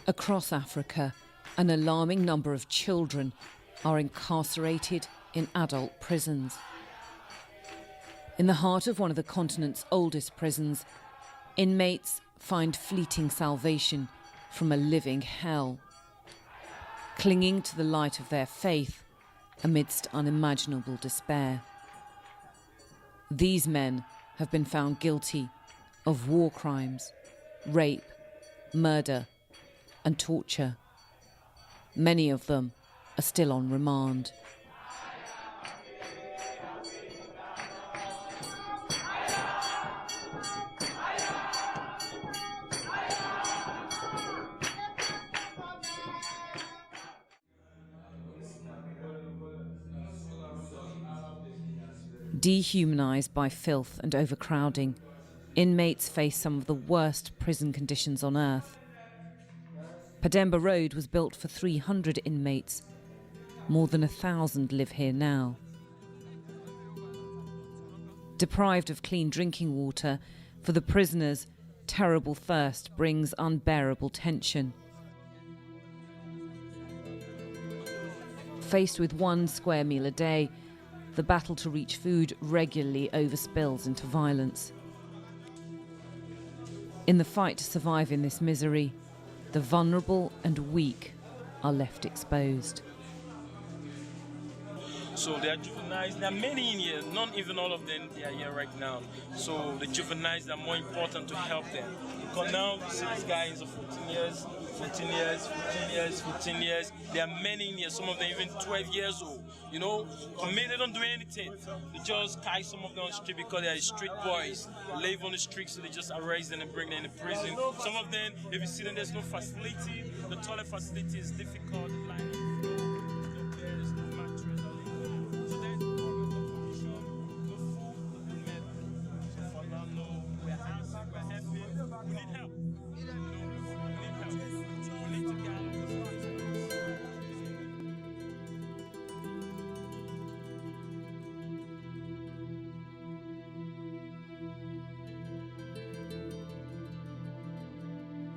Across Africa, an alarming number of children are incarcerated in adult prisons. In the heart of one of the continent's oldest prisons, inmates find fleeting salvation from a living hell, clinging to the light of their faith amidst unimaginable despair. These men have been found guilty of war crimes, rape, murder, and torture. Many of them are still on remand. Dehumanised by filth and overcrowding, inmates face some of the worst prison conditions on earth. Pademba Road was built for 300 inmates. More than 1,000 live here now. Deprived of clean drinking water, for the prisoners, terrible thirst brings unbearable tension. Faced with 1 square meal a day, the battle to reach food regularly overspills into violence. In the fight to survive in this misery, the vulnerable and weak are left exposed. So they are juveniles. There are many in here, not even all of them they are here right now. So the juveniles are more important to help them. Because now you see these guys are 14 years, 14 years, 15 years, 15 years. There are many in here, some of them even 12 years old. You know, for me they don't do anything. They just carry some of them on the street because they are street boys. They live on the street, so they just arrest them and bring them in prison. Some of them, if you see them, there's no facility. The toilet facility is difficult.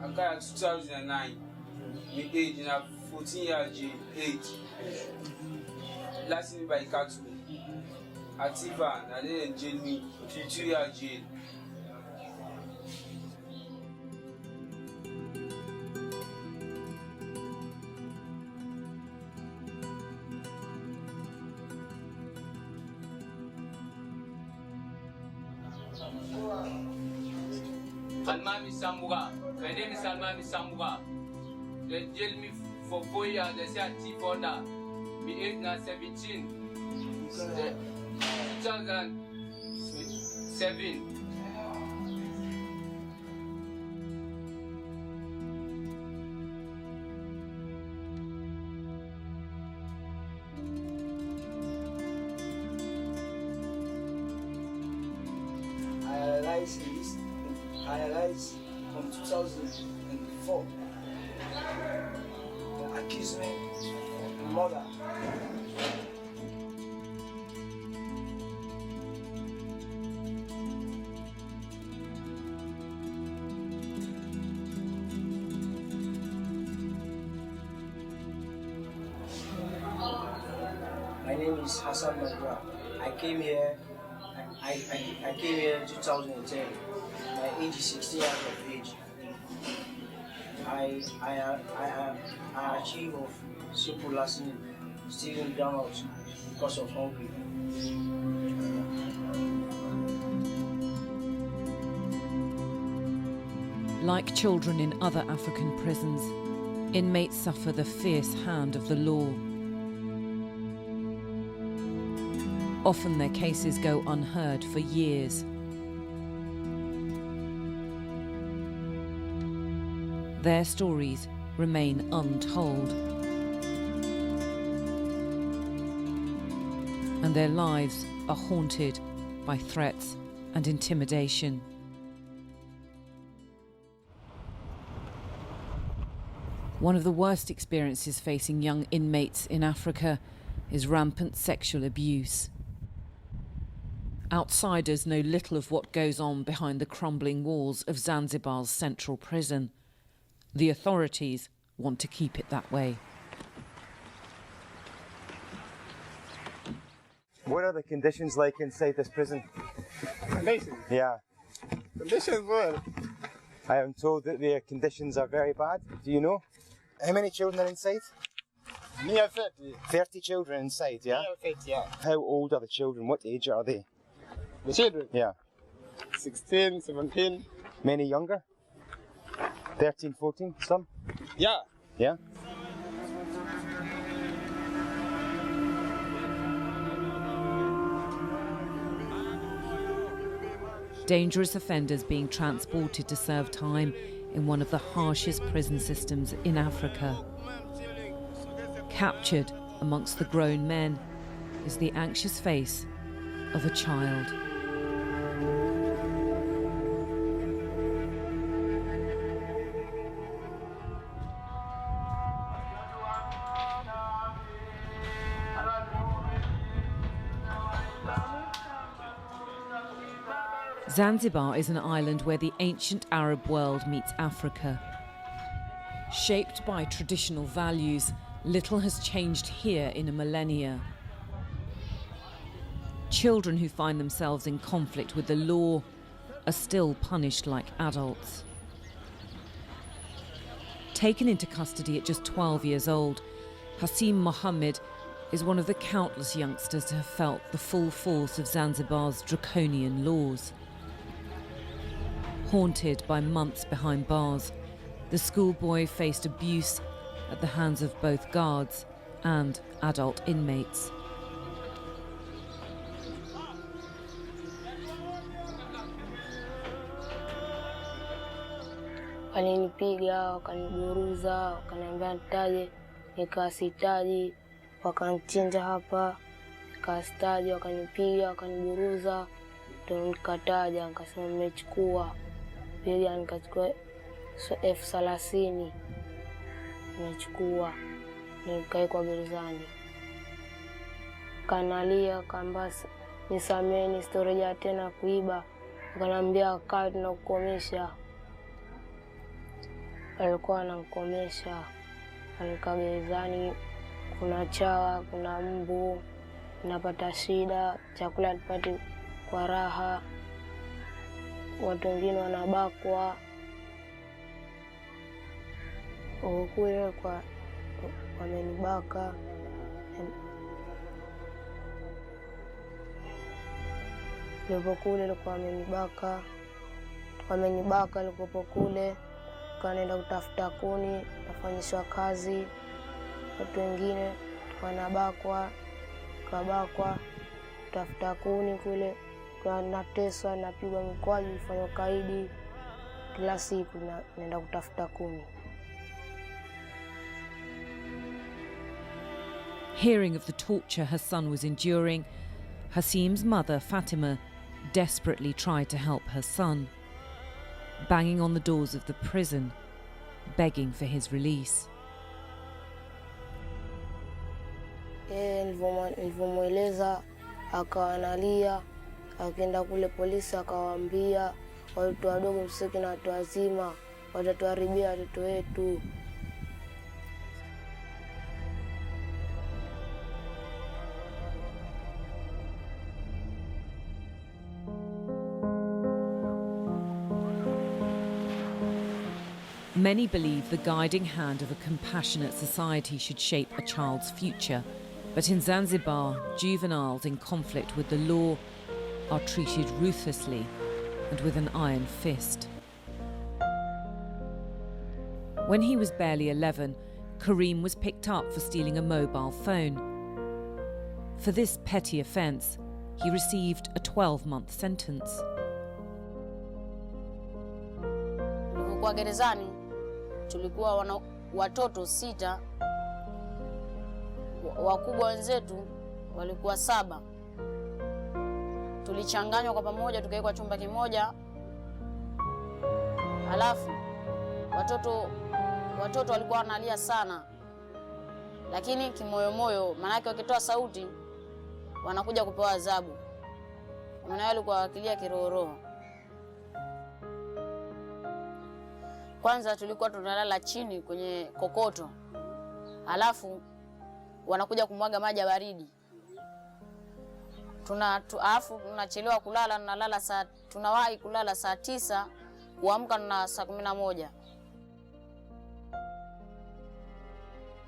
I got in 2009. My age is 14 years age. Last year by Katu. Ativan, and then jail me 2 years jail. Salmami Sambuga. My name is Salmami Sambuga. They jailed me for 4 years. They say a thief order. My age now 17. 2007. I realized from 2004. They accused me of murder. My name is Hassan Madra. I came here in 2010. My age is 16 years of age. I achieved of simple lesson, stealing downwards because of hunger. Like children in other African prisons, inmates suffer the fierce hand of the law. Often their cases go unheard for years. Their stories remain untold. And their lives are haunted by threats and intimidation. One of the worst experiences facing young inmates in Africa is rampant sexual abuse. Outsiders know little of what goes on behind the crumbling walls of Zanzibar's central prison. The authorities want to keep it that way. What are the conditions like inside this prison? Conditions? Yeah. Conditions, well. I am told that the conditions are very bad. Do you know? How many children are inside? Near 30. 30 children inside, yeah? Near 30, yeah. How old are the children? What age are they? The children? Yeah. 16, 17. Many younger? 13, 14, some? Yeah. Yeah? Dangerous offenders being transported to serve time in one of the harshest prison systems in Africa. Captured amongst the grown men is the anxious face of a child. Zanzibar is an island where the ancient Arab world meets Africa. Shaped by traditional values, little has changed here in a millennia. Children who find themselves in conflict with the law are still punished like adults. Taken into custody at just 12 years old, Hassim Mohammed is one of the countless youngsters to have felt the full force of Zanzibar's draconian laws. Haunted by months behind bars, the schoolboy faced abuse at the hands of both guards and adult inmates. Walinipiga, wakaniburuza, wakaniambia nitaje, nikasitaji, wakanichinja hapa, nikasitaji, wakanipiga, wakaniburuza, ndio nikataja, nikasema nimechukua. Pia nikachukua F30 nimechukua, nikaekwa gerezani. Kanalia kamba nisameni, storejea tena kuiba. Wakaniambia kaa tunakukomesha. Walikuwa wananikomesha, alikaa gerezani, kuna chawa, kuna mbu, napata shida, chakula tupati kwa raha. Watu wengine wanabakwa. Kule kwa wamenibaka. Lipo kule likuwa wamenibaka likuwa kule. Tukaenda kutafuta kuni, nafanyishwa kazi. Watu wengine wanabakwa, kabakwa, kutafuta kuni kule. Kwa nateswa, napigwa mkwaju, nifanya kaidi. Kila siku naenda kutafuta kuni. Hearing of the torture her son was enduring, Hassim's mother, Fatima, desperately tried to help her son, banging on the doors of the prison, begging for his release. Nilivyomweleza, akawa analia, akaenda kule polisi, akawaambia watoto wadogo msiki na watu wazima watatuharibia watoto wetu. Many believe the guiding hand of a compassionate society should shape a child's future. But in Zanzibar, juveniles in conflict with the law are treated ruthlessly and with an iron fist. When he was barely 11, Kareem was picked up for stealing a mobile phone. For this petty offence, he received a 12-month sentence. Kwa gerezani tulikuwa watoto 6, wakubwa wenzetu walikuwa 7. Tulichanganywa kwa pamoja, tukawekwa chumba kimoja. Alafu watoto walikuwa wanalia sana, lakini kimoyomoyo, manake wakitoa sauti wanakuja kupewa adhabu. Maana walikuwa wakilia kiroho. Kwanza tulikuwa tunalala chini kwenye kokoto, alafu wanakuja kumwaga maji baridi. Alafu tunachelewa kulala, tunawahi kulala saa 9, kuamka na saa 11.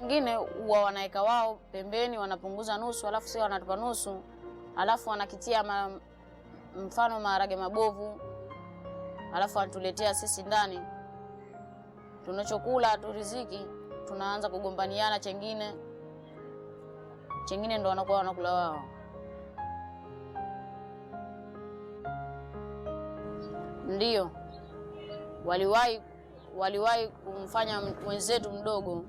Wengine huwa wanaeka wao pembeni, wanapunguza nusu, alafu sisi wanatupa nusu, alafu wanakitia mfano maharage mabovu, alafu wanatuletea sisi ndani. Tunachokula turiziki, tunaanza kugombaniana chengine ndo wanakuwa wanakula wao. Ndiyo, waliwahi kumfanya mwenzetu mdogo,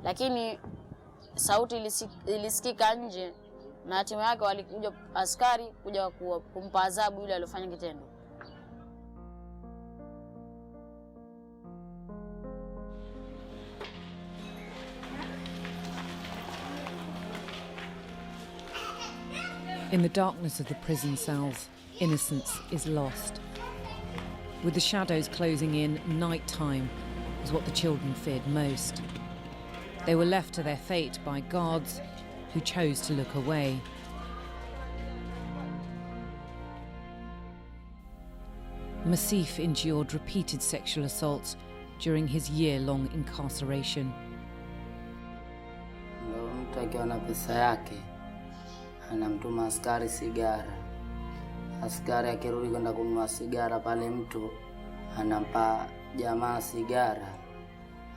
lakini sauti ilisikika nje na hatima yake walikuja askari kuja kumpa adhabu yule aliyofanya kitendo. In the darkness of the prison cells, innocence is lost. With the shadows closing in, night-time was what the children feared most. They were left to their fate by guards who chose to look away. Masif endured repeated sexual assaults during his year-long incarceration. Mtu akiwa na pesa yake anamtuma askari sigara. Askari akirudi kwenda kununua sigara pale, mtu anampa jamaa sigara,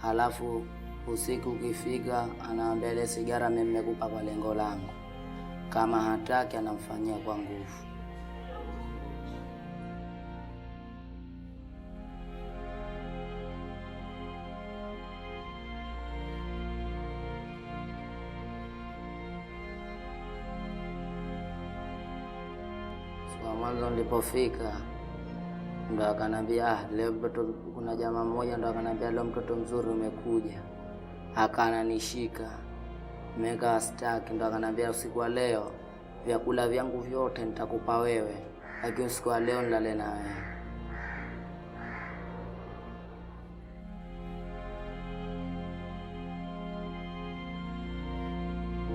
alafu usiku ukifika anaambia ile sigara mimi nimekupa kwa lengo langu. Kama hataki anamfanyia kwa nguvu. Mwanzo nilipofika ndo akanambia leo mtoto, kuna jamaa mmoja ndo akanambia leo mtoto mzuri umekuja. Akananishika mega stack, ndo akanambia usiku wa leo vyakula vyangu vyote nitakupa wewe, lakini usiku wa leo nilale na wewe.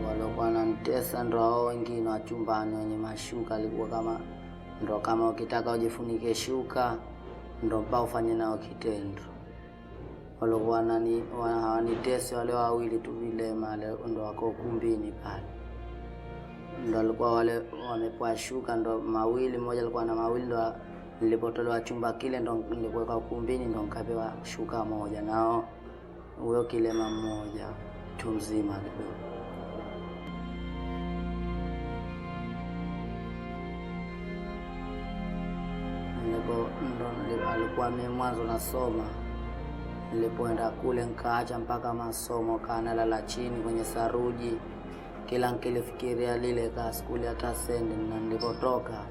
Walikuwa wananitesa ndo hao wengine wa chumbani wenye mashuka, alikuwa kama ukitaka ujifunike shuka ndo mpaka ufanye nao kitendo. Walikuwa wananitesa wale wawili tu vile male ndo wako kumbini pale. Ndo walikuwa wale wamepoa shuka ndo mawili, mmoja alikuwa na mawili, ndo nilipotolewa chumba kile ndo nilikuwa kumbini ndo nikapewa shuka moja, nao huyo kilema mmoja tu mzima kidogo. Ndo alikuwa mimi mwanzo nasoma, nilipoenda kule nikaacha mpaka masomo, kana lala chini kwenye saruji, kila nikilifikiria lile ka skuli hata sendi. Na nilipotoka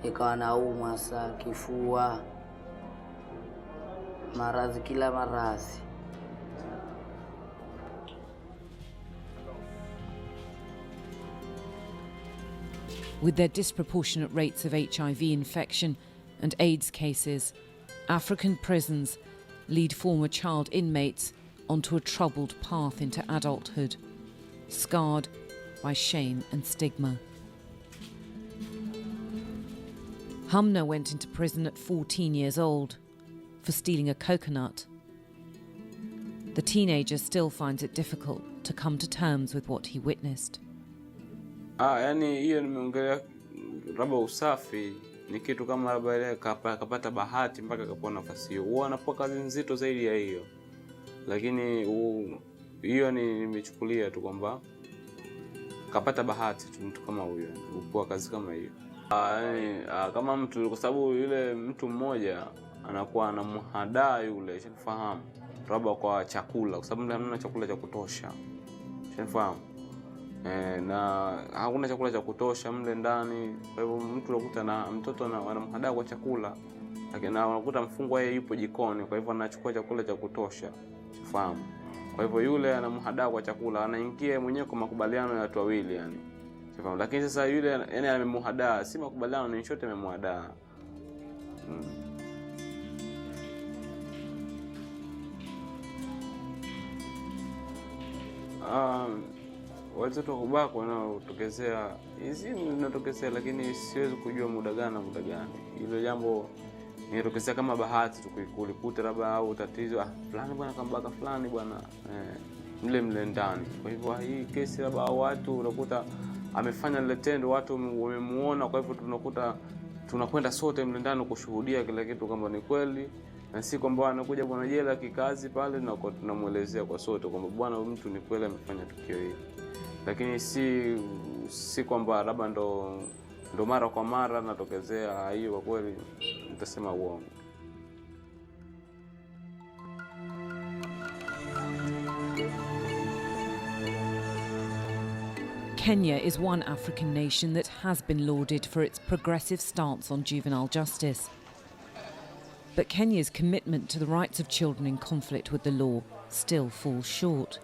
ikawa naumwa saa kifua, maradhi kila maradhi. With their disproportionate rates of HIV infection and AIDS cases, African prisons lead former child inmates onto a troubled path into adulthood, scarred by shame and stigma. Humna went into prison at 14 years old for stealing a coconut. The teenager still finds it difficult to come to terms with what he witnessed. Yani hiyo nimeongelea labda usafi ni kitu kama labda ile kapata bahati mpaka kapona nafasi hiyo. Huwa anapoa kazi nzito zaidi ya hiyo. Lakini hiyo nimechukulia tu kwamba kapata bahati tu mtu kama huyo, upoa kazi kama hiyo. Yani kama mtu, kwa sababu yule mtu mmoja anakuwa anamhadaa yule, shafahamu, labda kwa chakula, kwa sababu hamna chakula cha kutosha. Shafahamu. Na hakuna chakula cha kutosha mle ndani, kwa hivyo mtu anakuta na mtoto anamhadaa kwa chakula, lakini anakuta mfungwa yeye yupo jikoni, kwa hivyo anachukua chakula cha kutosha, ufahamu. Kwa hivyo yule anamhadaa kwa chakula, anaingia mwenyewe kwa makubaliano ya watu wawili yani, ufahamu. Lakini sasa yule yani amemhadaa, si makubaliano, ni shote amemhadaa. Watoto kubakwa wanaotokezea, hizi zinatokezea, lakini siwezi kujua muda gani na muda gani. Hilo jambo inatokezea kama bahati tu kulikuta labda, au tatizo fulani bwana kambaka fulani bwana mle ndani. Kwa hivyo hii kesi labda watu unakuta amefanya lile tendo, watu wamemuona, kwa hivyo tunakwenda sote mle ndani kushuhudia kila kitu kama ni kweli, na si kwamba anakuja bwana jela kikazi pale na tunamuelezea kwa sote kwamba bwana mtu ni kweli amefanya tukio hili. Lakini si kwamba labda ndo mara kwa mara natokezea hiyo. Kwa kweli nitasema uongo. Kenya is one African nation that has been lauded for its progressive stance on juvenile justice. But Kenya's commitment to the rights of children in conflict with the law still falls short.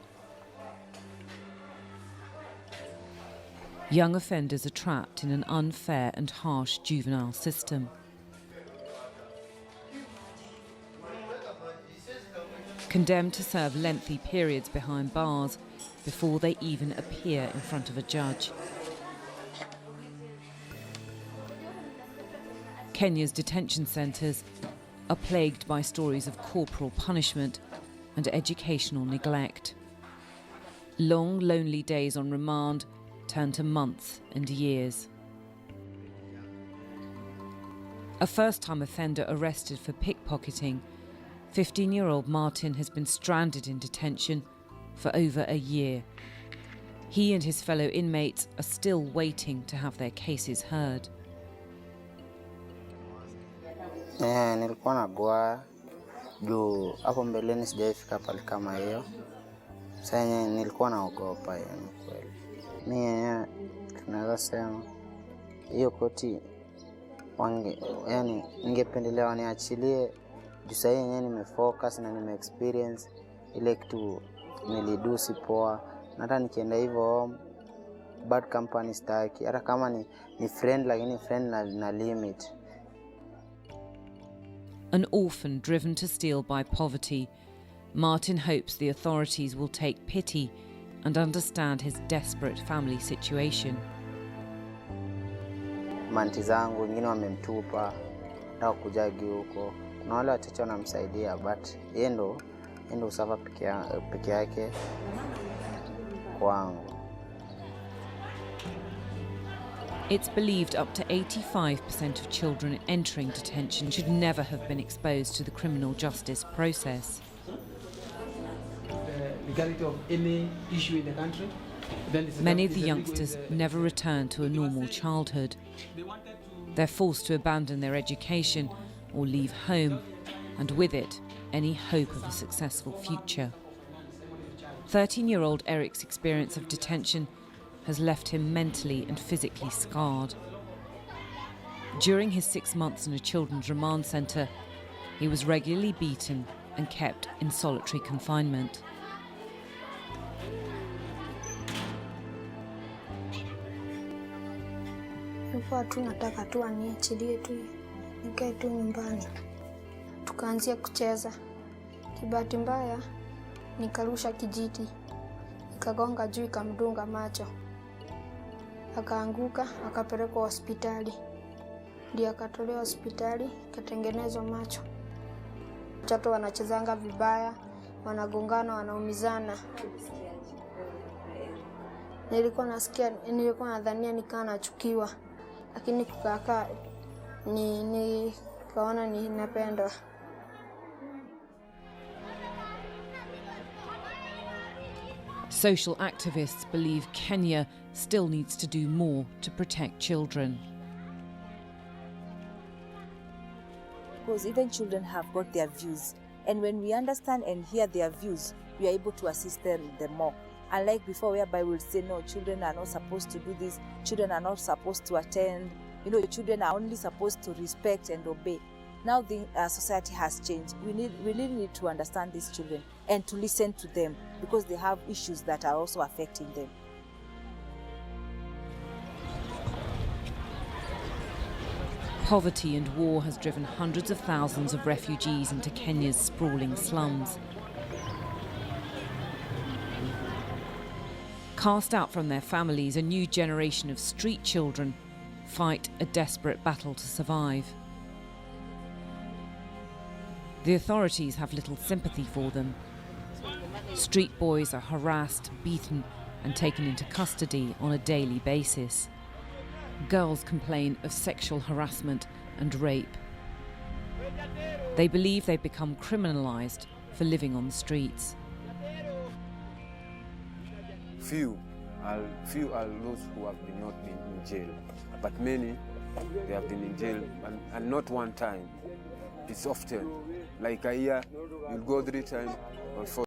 Young offenders are trapped in an unfair and harsh juvenile system. Condemned to serve lengthy periods behind bars before they even appear in front of a judge. Kenya's detention centres are plagued by stories of corporal punishment and educational neglect. Long, lonely days on remand turn to months and years. A first-time offender arrested for pickpocketing, 15-year-old Martin has been stranded in detention for over a year. He and his fellow inmates are still waiting to have their cases heard. Nilikuwa nagoa juu hapo mbeleni sijaifika pale kama hiyo. Sasa nilikuwa naogopa yani kweli. Mimi tunaweza sema hiyo koti yani ningependelea waniachilie juu sasa yenyewe nimefocus na nimeexperience ile kitu nilidusi poa, na hata nikienda hivyo bad company staki, hata kama ni friend, lakini friend na limit. An orphan driven to steal by poverty, Martin hopes the authorities will take pity and understand his desperate family situation. Manti zangu wengine wamemtupa, nataka kujagi huko. Kuna wale wachache wanamsaidia, but yeye ndo usafa peke yake kwangu. It's believed up to 85% of children entering detention should never have been exposed to the criminal justice process. The legality of any issue in the country. Many of the youngsters never return to a normal childhood. They're forced to abandon their education or leave home, and with it, any hope of a successful future. 13-year-old Eric's experience of detention has left him mentally and physically scarred. During his 6 months in a children's remand centre, he was regularly beaten and kept in solitary confinement. Nilikuwa tu nataka tu aniachilie tu nikae tu nyumbani. Tukaanzia kucheza. Kibahati mbaya nikarusha kijiti, nikagonga juu, ikamdunga macho, akaanguka, akapelekwa hospitali. Ndio akatolewa hospitali, katengenezwa macho. Watoto wanachezanga vibaya, wanagongana, wanaumizana. Nilikuwa nadhania nikaa nachukiwa, lakini kukaa nikaona ninapendwa. Social activists believe Kenya still needs to do more to protect children. Because even children have got their views, and when we understand and hear their views, we are able to assist them more. Unlike before, whereby we'll say, no, children are not supposed to do this, children are not supposed to attend, children are only supposed to respect and obey. Now the society has changed. We really need to understand these children and to listen to them, because they have issues that are also affecting them. Poverty and war has driven hundreds of thousands of refugees into Kenya's sprawling slums. Cast out from their families, a new generation of street children fight a desperate battle to survive. The authorities have little sympathy for them. Street boys are harassed, beaten, and taken into custody on a daily basis. Girls complain of sexual harassment and rape. They believe they've become criminalised for living on the streets. Few are those who have not been in jail, but many, they have been in jail, and not one time. It's often, like a year, you'll go 3 times or 4.